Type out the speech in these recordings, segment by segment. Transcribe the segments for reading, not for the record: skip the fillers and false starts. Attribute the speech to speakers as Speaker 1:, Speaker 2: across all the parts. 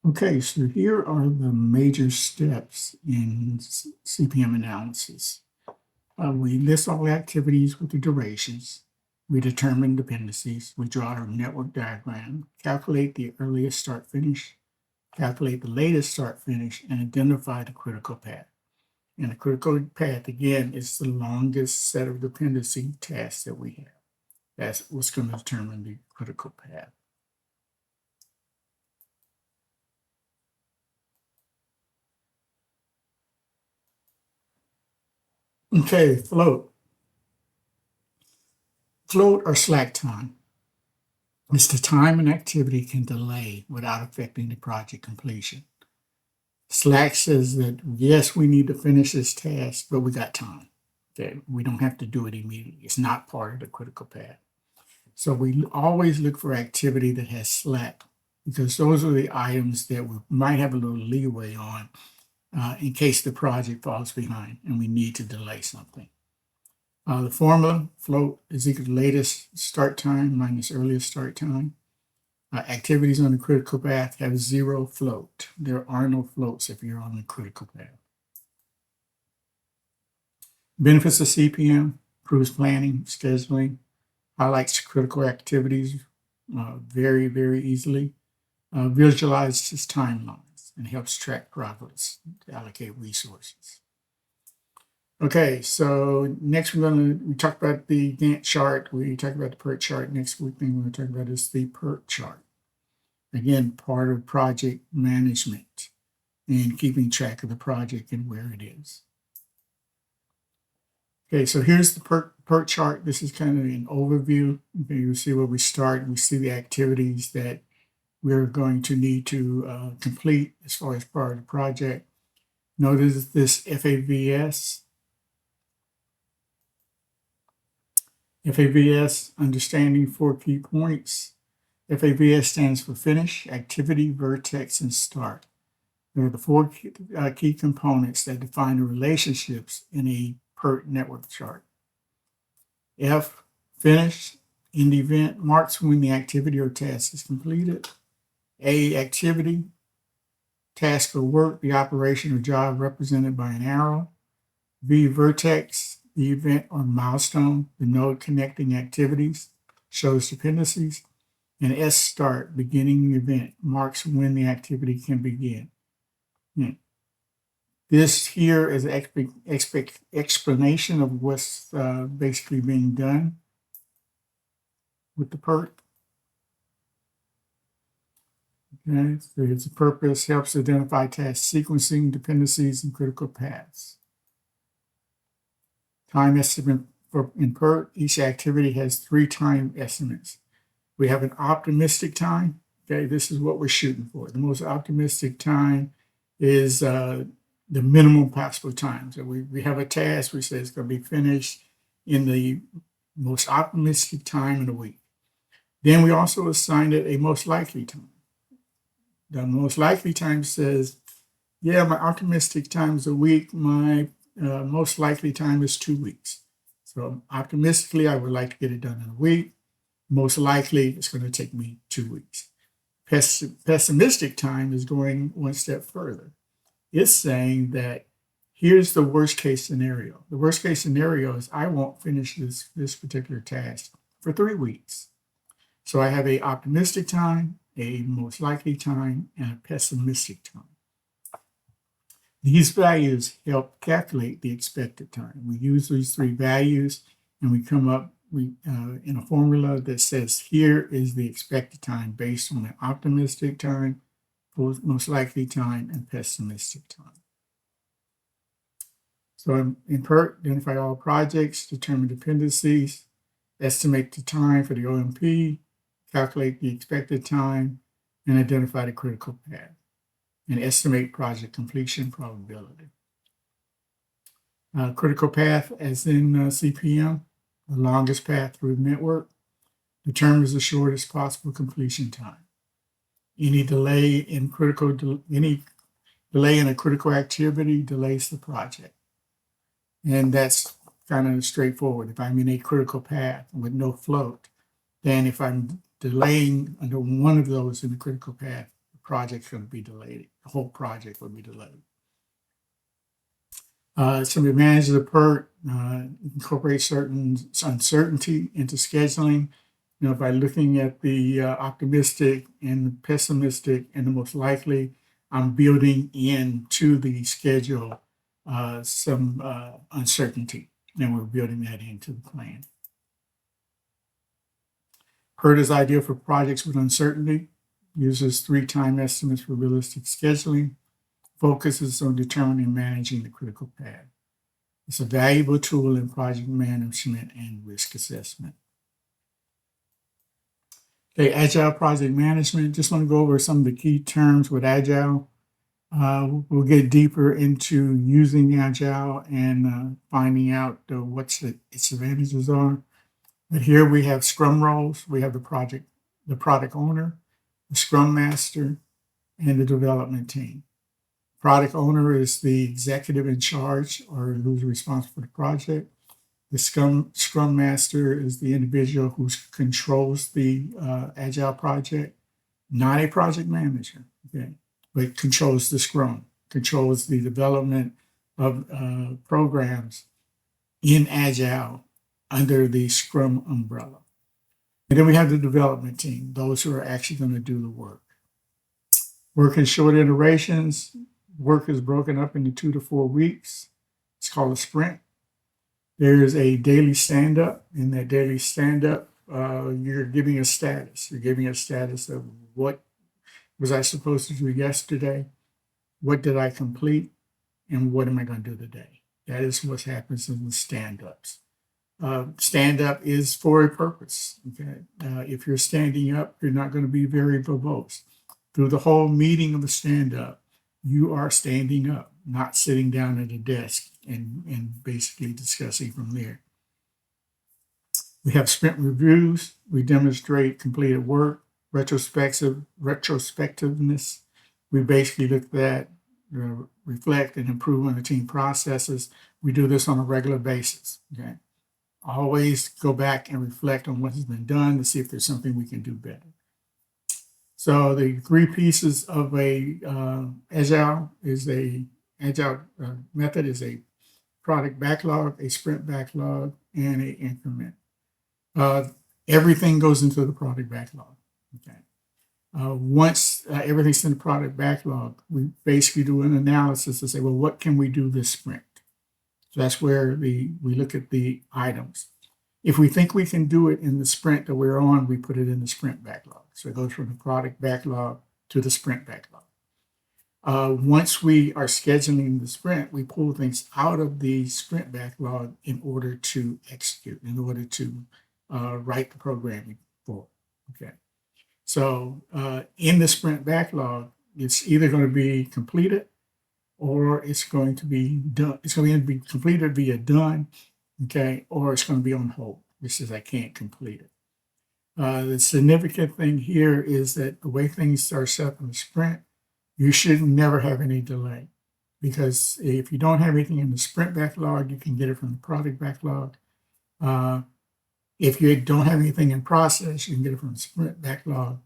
Speaker 1: Okay, so here are the major steps in CPM analysis. We list all activities with the durations. We determine dependencies. We draw a network diagram, calculate the earliest start finish, calculate the latest start finish, and identify the critical path. And the critical path, again, is the longest set of dependency tasks that we have. That's what's going to determine the critical path. Okay, float. Float or slack time. It's the time an activity can delay without affecting the project completion. Slack says that, yes, we need to finish this task, but we got time. Okay, we don't have to do it immediately. It's not part of the critical path. So we always look for activity that has slack because those are the items that we might have a little leeway on in case the project falls behind and we need to delay something. The formula, float, is equal to latest start time minus earliest start time. Activities on the critical path have zero float. There are no floats if you're on the critical path. Benefits of CPM: improves planning, scheduling, highlights critical activities very, very easily, visualizes timelines, and helps track progress to allocate resources. Okay, so next we talk about the Gantt chart. We talk about the PERT chart. Next week thing we're going to talk about is the PERT chart. Again, part of project management and keeping track of the project and where it is. Okay, so here's the PERT chart. This is kind of an overview. Okay, you see where we start. We see the activities that we're going to need to complete as far as part of the project. Notice this FAVS. FAVS, understanding 4 key points. FAVS stands for finish, activity, vertex, and start. There are the 4 key components that define the relationships in a PERT network chart. F, finish, end event, marks when the activity or task is completed. A, activity, task or work, the operation or job represented by an arrow. B, vertex, the event or milestone, the node connecting activities, shows dependencies. And S, start, beginning the event, marks when the activity can begin. This here is an explanation of what's basically being done with the PERT. Okay, so its purpose helps identify task sequencing, dependencies, and critical paths. Time estimate in PERT, each activity has 3 time estimates. We have an optimistic time. Okay, this is what we're shooting for. The most optimistic time is the minimum possible time. So we have a task we say it's going to be finished in the most optimistic time in a week. Then we also assign it a most likely time. The most likely time says, yeah, my optimistic time is a week. My most likely time is 2 weeks. So optimistically, I would like to get it done in a week. Most likely, it's going to take me 2 weeks. Pessimistic time is going one step further. It's saying that here's the worst case scenario. The worst case scenario is I won't finish this particular task for 3 weeks. So I have a optimistic time, a most likely time, and a pessimistic time. These values help calculate the expected time. We use these 3 values and we come up in a formula that says here is the expected time based on the optimistic time, most likely time, and pessimistic time. So in PERT, identify all projects, determine dependencies, estimate the time for the OMP, calculate the expected time, and identify the critical path, and estimate project completion probability. Critical path, as in CPM, the longest path through the network, determines the shortest possible completion time. Any delay in a critical activity delays the project. And that's kind of straightforward. If I'm in a critical path with no float, then if I'm delaying under one of those in the critical path, the project's going to be delayed. The whole project will be delayed. Some advantages of PERT, incorporate certain uncertainty into scheduling, by looking at the optimistic and the pessimistic and the most likely. I'm building into the schedule some uncertainty, and we're building that into the plan. PERT is ideal for projects with uncertainty, uses 3 time estimates for realistic scheduling, focuses on determining and managing the critical path. It's a valuable tool in project management and risk assessment. Okay, Agile project management. Just want to go over some of the key terms with Agile. We'll get deeper into using Agile and finding out what its advantages are. But here we have Scrum roles. We have the product owner, the Scrum Master, and the development team. Product owner is the executive in charge or who's responsible for the project. The Scrum Master is the individual who controls the Agile project, not a project manager, okay, but controls the Scrum, controls the development of programs in Agile under the Scrum umbrella. And then we have the development team, those who are actually going to do the work. Work in short iterations. Work is broken up into 2 to 4 weeks. It's called a sprint. There's a daily stand-up. In that daily stand-up, you're giving a status. You're giving a status of what was I supposed to do yesterday, what did I complete, and what am I going to do today. That is what happens in the stand-ups. Stand-up is for a purpose. Okay, if you're standing up, you're not going to be very verbose. Through the whole meeting of the stand-up, you are standing up, not sitting down at a desk and basically discussing from there. We have sprint reviews. We demonstrate completed work, retrospectiveness. We basically look at, reflect and improve on the team processes. We do this on a regular basis. Okay, always go back and reflect on what has been done to see if there's something we can do better. So the 3 pieces of a Agile method is a product backlog, a sprint backlog, and an increment. Everything goes into the product backlog. Okay. Once everything's in the product backlog, we basically do an analysis to say, well, what can we do this sprint? So that's where we look at the items. If we think we can do it in the sprint that we're on, we put it in the sprint backlog. So it goes from the product backlog to the sprint backlog. Once we are scheduling the sprint, we pull things out of the sprint backlog in order to execute, in order to write the programming for. Okay. So in the sprint backlog, it's either going to be completed or it's going to be done. It's going to be completed via done, okay, or it's going to be on hold, which says I can't complete it. The significant thing here is that the way things are set up in the sprint, you should never have any delay, because if you don't have anything in the sprint backlog, you can get it from the product backlog. If you don't have anything in process, you can get it from the sprint backlog.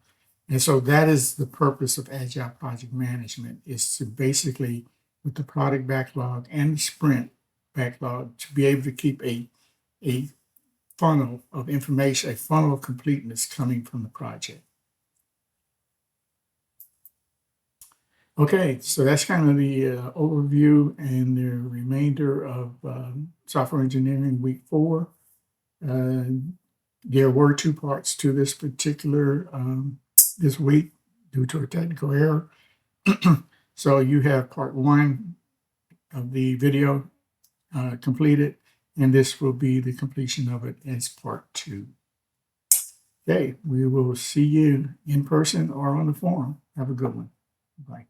Speaker 1: And so that is the purpose of Agile project management, is to basically, with the product backlog and the sprint backlog, to be able to keep a funnel of information, a funnel of completeness coming from the project. Okay, so that's kind of the overview and the remainder of Software Engineering Week 4. There were 2 parts to this particular this week due to a technical error. So you have part 1 of the video completed, and this will be the completion of it as part 2. Okay, we will see you in person or on the forum. Have a good one. Bye.